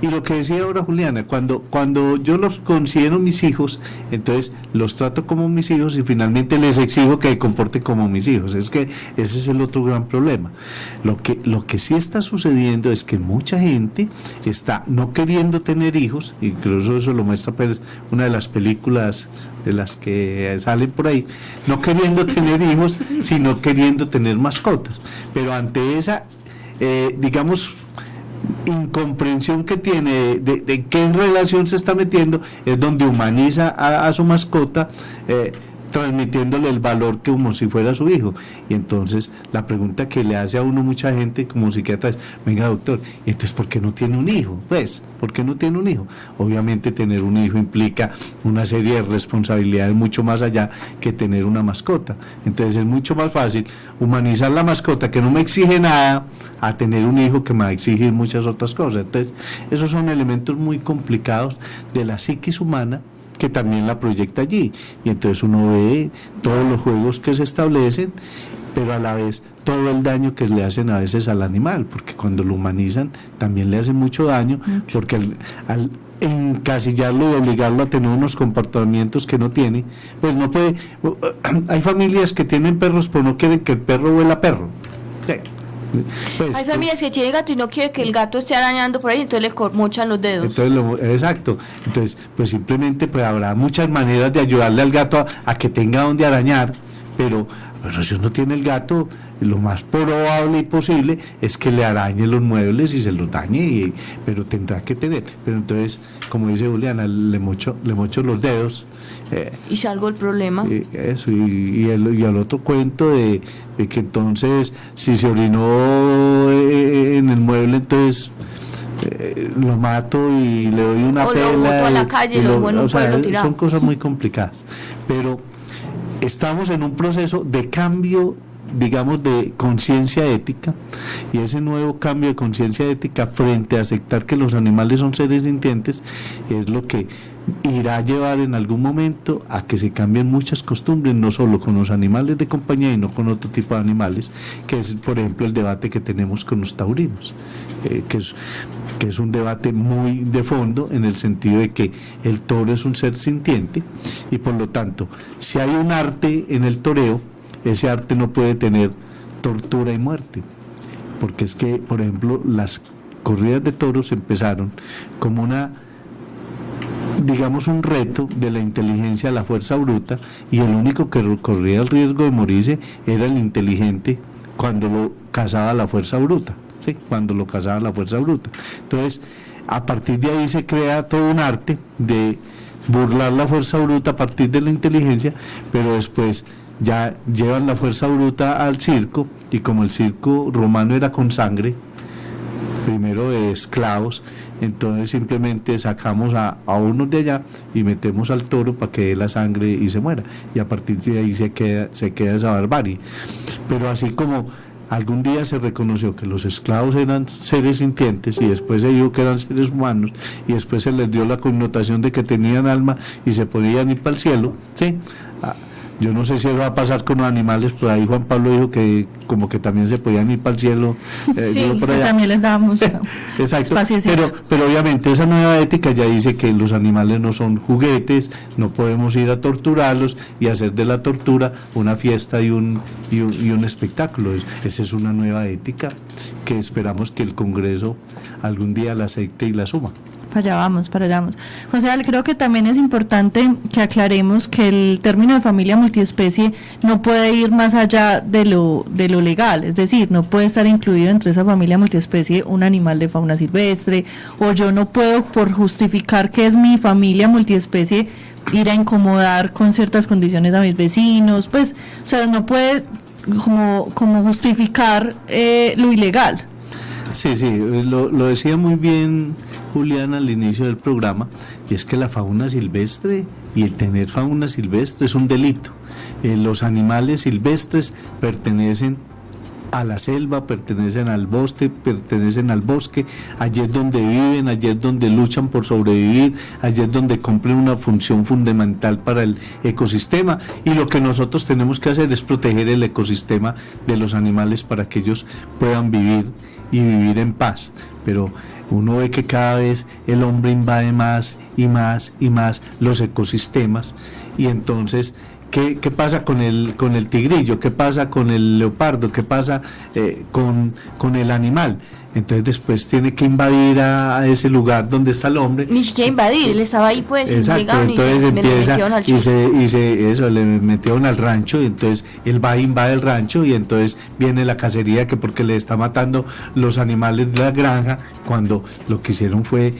Y lo que decía ahora Juliana, cuando yo los considero mis hijos, entonces los trato como mis hijos y finalmente les exijo que se comporten como mis hijos. Es que ese es el otro gran problema. Lo que sí está sucediendo es que mucha gente está no queriendo tener hijos, incluso eso lo muestra una de las películas de las que salen por ahí, no queriendo tener hijos, sino queriendo tener mascotas. Pero ante esa, digamos, incomprensión que tiene de qué relación se está metiendo, es donde humaniza a su mascota, transmitiéndole el valor que como si fuera su hijo. Y entonces la pregunta que le hace a uno mucha gente como psiquiatra es: venga doctor, ¿y entonces por qué no tiene un hijo? Pues, ¿por qué no tiene un hijo? Obviamente tener un hijo implica una serie de responsabilidades mucho más allá que tener una mascota. Entonces es mucho más fácil humanizar la mascota, que no me exige nada, a tener un hijo que me va a exigir muchas otras cosas. Entonces esos son elementos muy complicados de la psiquis humana, que también la proyecta allí, y entonces uno ve todos los juegos que se establecen, pero a la vez todo el daño que le hacen a veces al animal, porque cuando lo humanizan también le hacen mucho daño, porque al encasillarlo y obligarlo a tener unos comportamientos que no tiene, pues no puede. Hay familias que tienen perros pero no quieren que el perro huela a perro. Sí. Pues, hay familias que tienen gato y no quieren que el gato esté arañando por ahí, entonces le mochan los dedos. Exacto. Entonces, pues simplemente pues habrá muchas maneras de ayudarle al gato a que tenga donde arañar, pero si uno tiene el gato, lo más probable y posible es que le arañe los muebles y se los dañe, pero tendrá que tener. Pero entonces, como dice Juliana, le mocho los dedos. Y salgo el problema. Eso, y al otro cuento de que entonces, si se orinó en el mueble, entonces lo mato y le doy una pela. O lo boto a la calle y lo dejo en un pueblo tirado. Son cosas muy complicadas. Pero estamos en un proceso de cambio, digamos, de conciencia ética, y ese nuevo cambio de conciencia ética frente a aceptar que los animales son seres sintientes es lo que irá a llevar en algún momento a que se cambien muchas costumbres, no solo con los animales de compañía y no con otro tipo de animales, que es, por ejemplo, el debate que tenemos con los taurinos, que es un debate muy de fondo, en el sentido de que el toro es un ser sintiente, y por lo tanto, si hay un arte en el toreo, ese arte no puede tener tortura y muerte, porque es que, por ejemplo, las corridas de toros empezaron como digamos, un reto de la inteligencia a la fuerza bruta, y el único que corría el riesgo de morirse era el inteligente cuando lo cazaba la fuerza bruta, ¿sí? Cuando lo cazaba la fuerza bruta. Entonces, a partir de ahí se crea todo un arte de burlar la fuerza bruta a partir de la inteligencia, pero después ya llevan la fuerza bruta al circo, y como el circo romano era con sangre, primero de esclavos, entonces simplemente sacamos a unos de allá y metemos al toro para que dé la sangre y se muera, y a partir de ahí se queda esa barbarie. Pero así como algún día se reconoció que los esclavos eran seres sintientes, y después se dijo que eran seres humanos, y después se les dio la connotación de que tenían alma y se podían ir para el cielo, ¿sí? Yo no sé si eso va a pasar con los animales, pero ahí Juan Pablo dijo que como que también se podían ir para el cielo. Sí, por allá. También les dábamos exacto, pero obviamente esa nueva ética ya dice que los animales no son juguetes, no podemos ir a torturarlos y hacer de la tortura una fiesta y un espectáculo. Esa es una nueva ética que esperamos que el Congreso algún día la acepte y la asuma. Para allá vamos. José, creo que también es importante que aclaremos que el término de familia multiespecie no puede ir más allá de lo legal, es decir, no puede estar incluido entre esa familia multiespecie un animal de fauna silvestre, o yo no puedo, por justificar que es mi familia multiespecie, ir a incomodar con ciertas condiciones a mis vecinos, pues, o sea, no puede como justificar lo ilegal. Sí, lo decía muy bien Julián al inicio del programa, y es que la fauna silvestre y el tener fauna silvestre es un delito. Los animales silvestres pertenecen a la selva, pertenecen al bosque, allí es donde viven, allí es donde luchan por sobrevivir, allí es donde cumplen una función fundamental para el ecosistema, y lo que nosotros tenemos que hacer es proteger el ecosistema de los animales para que ellos puedan vivir y vivir en paz. Pero uno ve que cada vez el hombre invade más y más y más los ecosistemas, y entonces ¿qué pasa con el tigrillo? ¿Qué pasa con el leopardo? ¿Qué pasa con el animal? Entonces después tiene que invadir a ese lugar donde está el hombre. Ni siquiera invadir, él estaba ahí pues. Exacto, entonces empieza le metieron al rancho, y entonces él va e invade el rancho, y entonces viene la cacería, que porque le está matando los animales de la granja, cuando lo que hicieron fue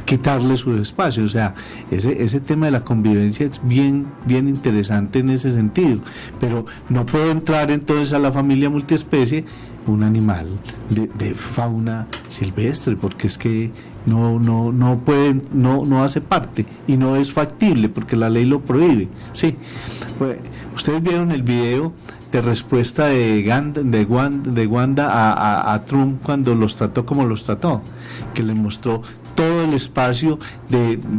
quitarle su espacio. O sea, ese tema de la convivencia es bien interesante en ese sentido, pero no puede entrar entonces a la familia multiespecie un animal de fauna silvestre, porque es que no puede, no hace parte, y no es factible porque la ley lo prohíbe. Sí, pues, ustedes vieron el video de respuesta de Wanda a Trump cuando los trató como los trató, que le mostró todo el espacio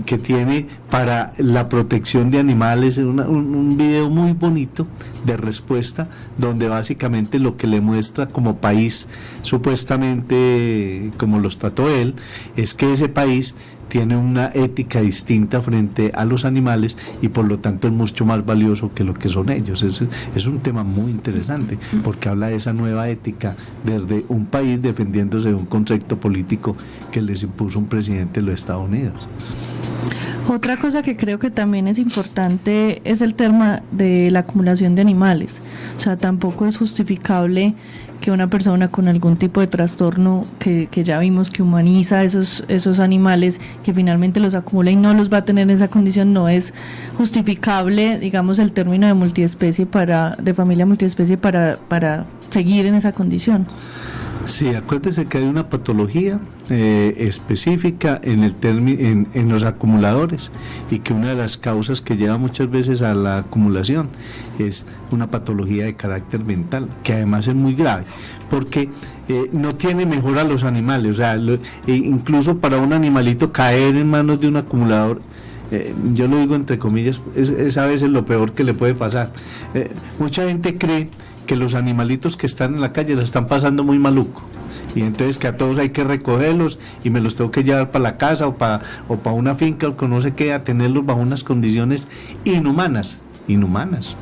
que tiene para la protección de animales, un video muy bonito de respuesta, donde básicamente lo que le muestra como país, supuestamente como los trató él, es que ese país tiene una ética distinta frente a los animales, y por lo tanto es mucho más valioso que lo que son ellos. Es un tema muy interesante, porque habla de esa nueva ética desde un país defendiéndose de un concepto político que les impuso un presidente de los Estados Unidos. Otra cosa que creo que también es importante es el tema de la acumulación de animales. O sea, tampoco es justificable que una persona con algún tipo de trastorno que ya vimos que humaniza esos animales, que finalmente los acumula y no los va a tener en esa condición, no es justificable, digamos, el término de multiespecie de familia multiespecie para seguir en esa condición. Sí, acuérdese que hay una patología específica en los acumuladores, y que una de las causas que lleva muchas veces a la acumulación es una patología de carácter mental, que además es muy grave, porque no tiene mejora a los animales. O sea, incluso para un animalito caer en manos de un acumulador, yo lo digo entre comillas, es a veces lo peor que le puede pasar. Mucha gente cree que los animalitos que están en la calle la están pasando muy maluco, y entonces que a todos hay que recogerlos y me los tengo que llevar para la casa o para una finca o que no sé qué, a tenerlos bajo unas condiciones inhumanas. inhumanas.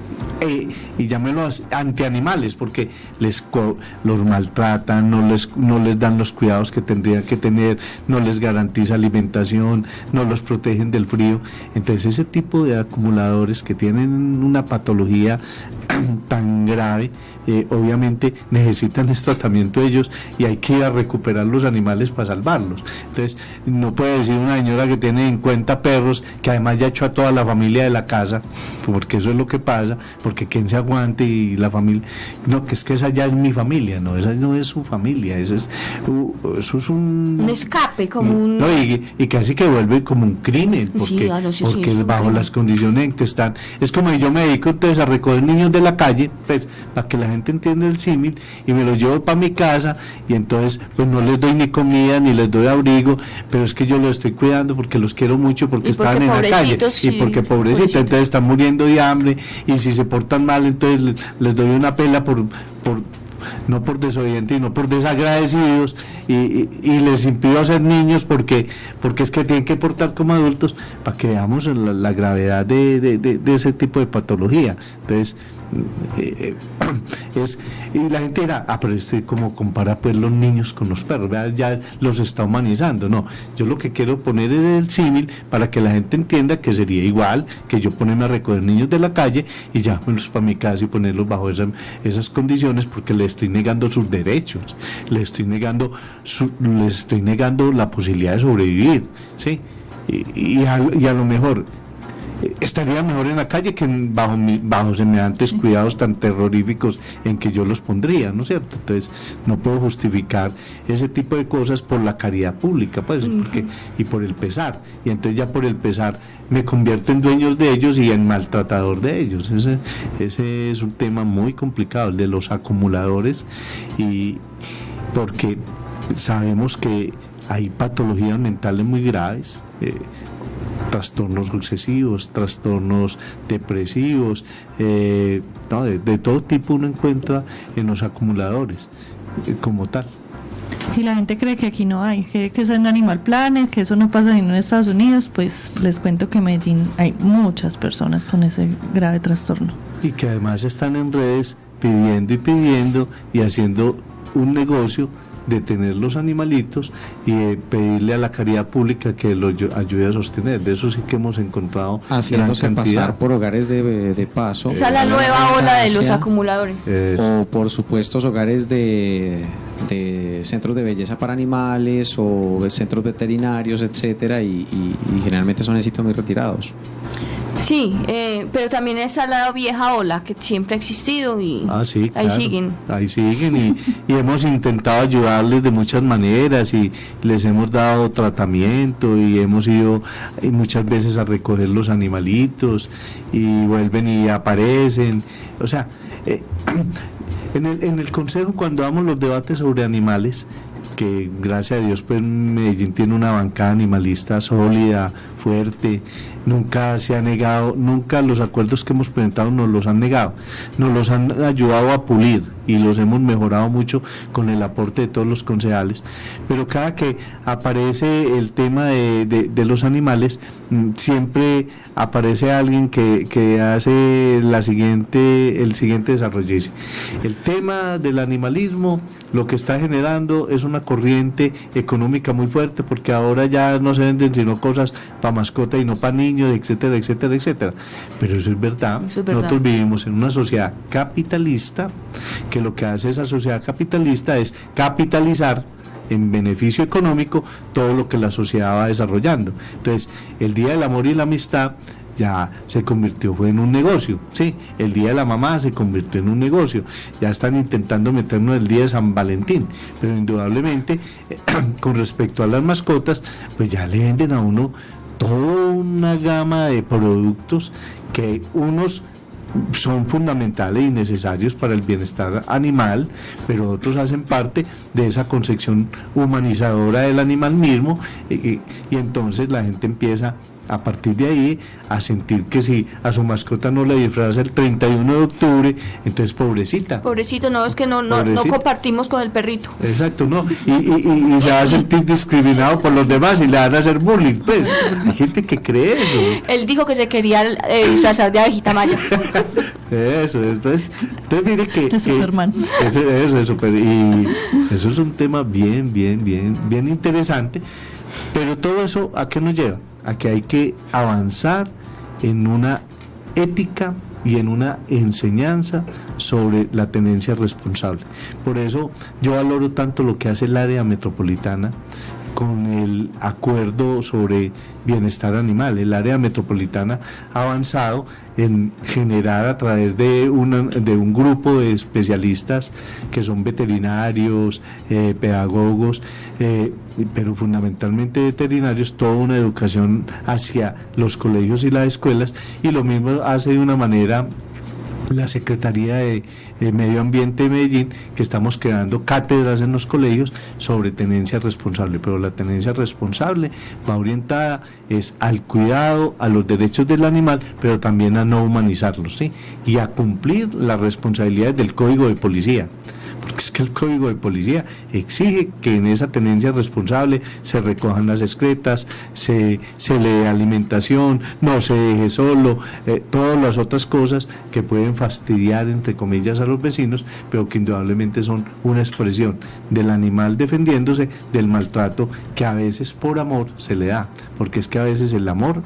Y llámelo antianimales, porque los maltratan, no les dan los cuidados que tendrían que tener, no les garantiza alimentación, no los protegen del frío. Entonces ese tipo de acumuladores que tienen una patología tan grave, obviamente necesitan este tratamiento ellos, y hay que ir a recuperar los animales para salvarlos. Entonces no puede decir una señora que tiene 50 perros, que además ya echó a toda la familia de la casa, porque eso es lo que pasa, porque quien se aguante y la familia, no, que es que esa ya es mi familia, no, esa no es su familia, eso es un escape, como un... No, y casi que vuelve como un crimen, porque, porque bajo las condiciones en que están, es como yo me dedico entonces a recoger niños de la calle, pues para que la gente entienda el símil, y me los llevo para mi casa, y entonces pues no les doy ni comida ni les doy abrigo, pero es que yo los estoy cuidando porque los quiero mucho, porque estaban en la calle, y porque pobrecitos, entonces están muriendo de hambre, y si se portan mal entonces les doy una pela no por desobedientes, sino por desagradecidos, y les impido ser niños porque es que tienen que portar como adultos, para que veamos la gravedad de ese tipo de patología. Entonces y la gente era, pero como compara pues los niños con los perros, ya los está humanizando. No, yo lo que quiero poner es el símil para que la gente entienda que sería igual que yo ponerme a recoger niños de la calle y llevármelos para mi casa y ponerlos bajo esas condiciones, porque les estoy negando sus derechos, les estoy negando la posibilidad de sobrevivir, ¿sí? Y a lo mejor estaría mejor en la calle que bajo semejantes cuidados tan terroríficos en que yo los pondría, ¿no es cierto? Entonces no puedo justificar ese tipo de cosas por la caridad pública, pues, y por el pesar, y entonces ya por el pesar me convierto en dueños de ellos y en maltratador de ellos. Ese es un tema muy complicado, el de los acumuladores, y porque sabemos que hay patologías mentales muy graves, trastornos obsesivos, trastornos depresivos, de todo tipo uno encuentra en los acumuladores como tal. Si la gente cree que aquí no hay, cree que es en Animal Planet, que eso no pasa ni en Estados Unidos, pues les cuento que en Medellín hay muchas personas con ese grave trastorno. Y que además están en redes pidiendo y haciendo un negocio de tener los animalitos y de pedirle a la caridad pública que los ayude a sostener. De eso sí que hemos encontrado haciéndose gran cantidad. Pasar por hogares de paso. Esa es la nueva ola de los acumuladores. O por supuestos hogares de centros de belleza para animales o centros veterinarios, etcétera, y generalmente son en sitios muy retirados. Sí, pero también está la vieja ola que siempre ha existido y sí, ahí claro, siguen y hemos intentado ayudarles de muchas maneras y les hemos dado tratamiento y hemos ido muchas veces a recoger los animalitos y vuelven y aparecen. O sea, en el consejo, cuando damos los debates sobre animales, que gracias a Dios pues Medellín tiene una bancada animalista sólida, fuerte, nunca se ha negado, nunca los acuerdos que hemos presentado nos los han negado, nos los han ayudado a pulir y los hemos mejorado mucho con el aporte de todos los concejales, pero cada que aparece el tema de los animales, siempre aparece alguien que hace el siguiente desarrollo. Dice, el tema del animalismo lo que está generando es una corriente económica muy fuerte, porque ahora ya no se venden sino cosas para mascota y no para niños, etcétera, etcétera, etcétera. Pero eso es verdad. Nosotros vivimos en una sociedad capitalista, que lo que hace esa sociedad capitalista es capitalizar en beneficio económico todo lo que la sociedad va desarrollando. Entonces, el Día del Amor y la Amistad ya se convirtió en un negocio, ¿sí? El Día de la Mamá se convirtió en un negocio, ya están intentando meternos el Día de San Valentín, pero indudablemente con respecto a las mascotas, pues ya le venden a uno toda una gama de productos que unos son fundamentales y necesarios para el bienestar animal, pero otros hacen parte de esa concepción humanizadora del animal mismo, y entonces la gente empieza a partir de ahí a sentir que si a su mascota no le disfraza el 31 de octubre, entonces pobrecita. Pobrecito, no, es que no compartimos con el perrito. Exacto, no, y se va a sentir discriminado por los demás y le van a hacer bullying, pues, hay gente que cree eso. Él dijo que se quería disfrazar de abejita maya. Eso, entonces mire que... De Superman. Eso es súper, y eso es un tema bien interesante, pero todo eso, ¿a qué nos lleva? A que hay que avanzar en una ética y en una enseñanza sobre la tenencia responsable. Por eso yo valoro tanto lo que hace el área metropolitana con el acuerdo sobre bienestar animal. El área metropolitana ha avanzado en generar a través de un grupo de especialistas que son veterinarios, pedagogos, pero fundamentalmente veterinarios, toda una educación hacia los colegios y las escuelas, y lo mismo hace de una manera la Secretaría de Medio Ambiente de Medellín, que estamos creando cátedras en los colegios sobre tenencia responsable, pero la tenencia responsable va orientada al cuidado, a los derechos del animal, pero también a no humanizarlos, ¿sí? Y a cumplir las responsabilidades del Código de Policía. Porque es que el Código de Policía exige que en esa tenencia responsable se recojan las excretas, se le dé alimentación, no se deje solo, todas las otras cosas que pueden fastidiar, entre comillas, a los vecinos, pero que indudablemente son una expresión del animal defendiéndose del maltrato que a veces por amor se le da, porque es que a veces el amor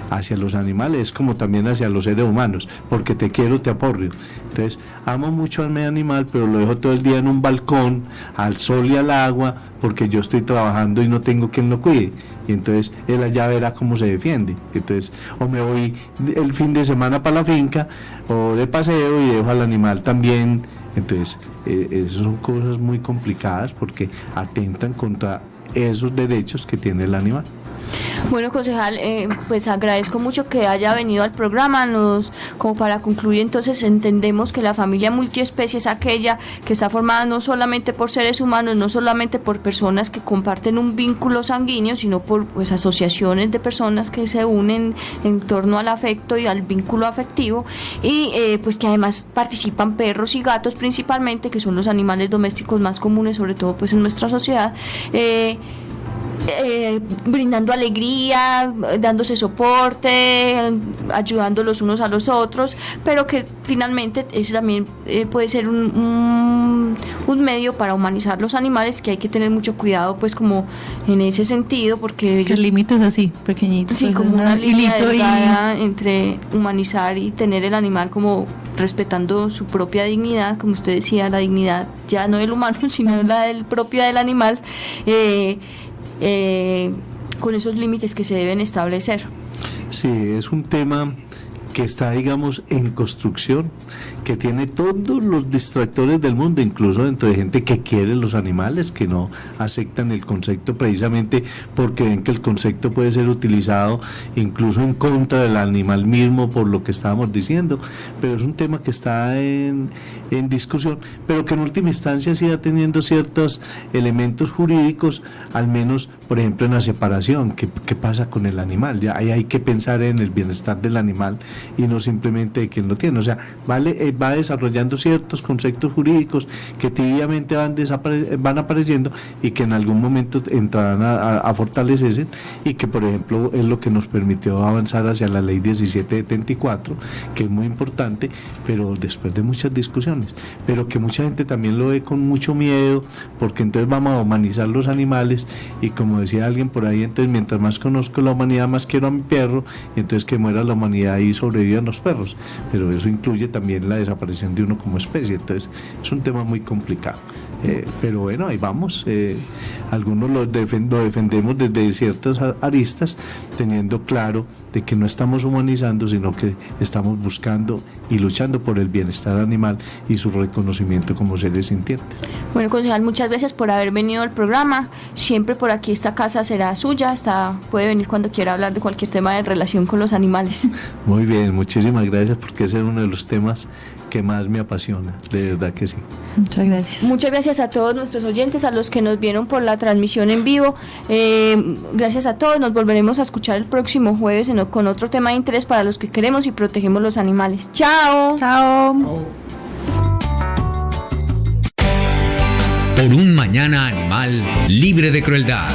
hacia los animales es como también hacia los seres humanos, porque te quiero, te aporrio. Entonces, amo mucho al medio animal, pero lo dejo todo el día en un balcón, al sol y al agua, porque yo estoy trabajando y no tengo quien lo cuide. Y entonces él allá verá cómo se defiende. Entonces, o me voy el fin de semana para la finca, o de paseo, y dejo al animal también. Entonces, esas son cosas muy complicadas porque atentan contra esos derechos que tiene el animal. Bueno, concejal, pues agradezco mucho que haya venido al programa. Como para concluir, entonces entendemos que la familia multiespecie es aquella que está formada no solamente por seres humanos, no solamente por personas que comparten un vínculo sanguíneo, sino por pues asociaciones de personas que se unen en torno al afecto y al vínculo afectivo, y pues que además participan perros y gatos principalmente, que son los animales domésticos más comunes, sobre todo pues en nuestra sociedad. Brindando alegría, dándose soporte, ayudando los unos a los otros, pero que finalmente eso también puede ser un medio para humanizar los animales, que hay que tener mucho cuidado pues como en ese sentido, porque ellos, el límite es así, pequeñito. Sí, como una línea delgada entre humanizar y tener el animal como respetando su propia dignidad, como usted decía, la dignidad ya no del humano, sino la propia del animal, con esos límites que se deben establecer. Sí, es un tema que está, digamos, en construcción, que tiene todos los distractores del mundo, incluso dentro de gente que quiere los animales, que no aceptan el concepto precisamente porque ven que el concepto puede ser utilizado incluso en contra del animal mismo, por lo que estábamos diciendo, pero es un tema que está en discusión, pero que en última instancia siga teniendo ciertos elementos jurídicos, al menos, por ejemplo, en la separación. ¿Qué pasa con el animal? Ya ahí hay que pensar en el bienestar del animal y no simplemente de quien lo tiene. O sea, va desarrollando ciertos conceptos jurídicos que tibiamente van apareciendo y que en algún momento entrarán a fortalecerse, y que, por ejemplo, es lo que nos permitió avanzar hacia la ley 1774, que es muy importante, pero después de muchas discusiones, pero que mucha gente también lo ve con mucho miedo, porque entonces vamos a humanizar los animales, y como decía alguien por ahí, entonces mientras más conozco la humanidad, más quiero a mi perro, y entonces que muera la humanidad y sobrevivan los perros, pero eso incluye también la desaparición de uno como especie. Entonces es un tema muy complicado, pero bueno, ahí vamos. Algunos lo defendemos desde ciertas aristas, teniendo claro de que no estamos humanizando, sino que estamos buscando y luchando por el bienestar animal y su reconocimiento como seres sintientes. Bueno, concejal, muchas gracias por haber venido al programa. Siempre por aquí esta casa será suya, puede venir cuando quiera hablar de cualquier tema de relación con los animales. Muy bien. Pues muchísimas gracias, porque ese es uno de los temas que más me apasiona, de verdad que sí. Muchas gracias. Muchas gracias a todos nuestros oyentes, a los que nos vieron por la transmisión en vivo. Gracias a todos, nos volveremos a escuchar el próximo jueves con otro tema de interés para los que queremos y protegemos los animales. ¡Chao! Chao. Por un mañana animal libre de crueldad.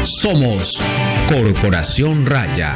Somos Corporación Raya.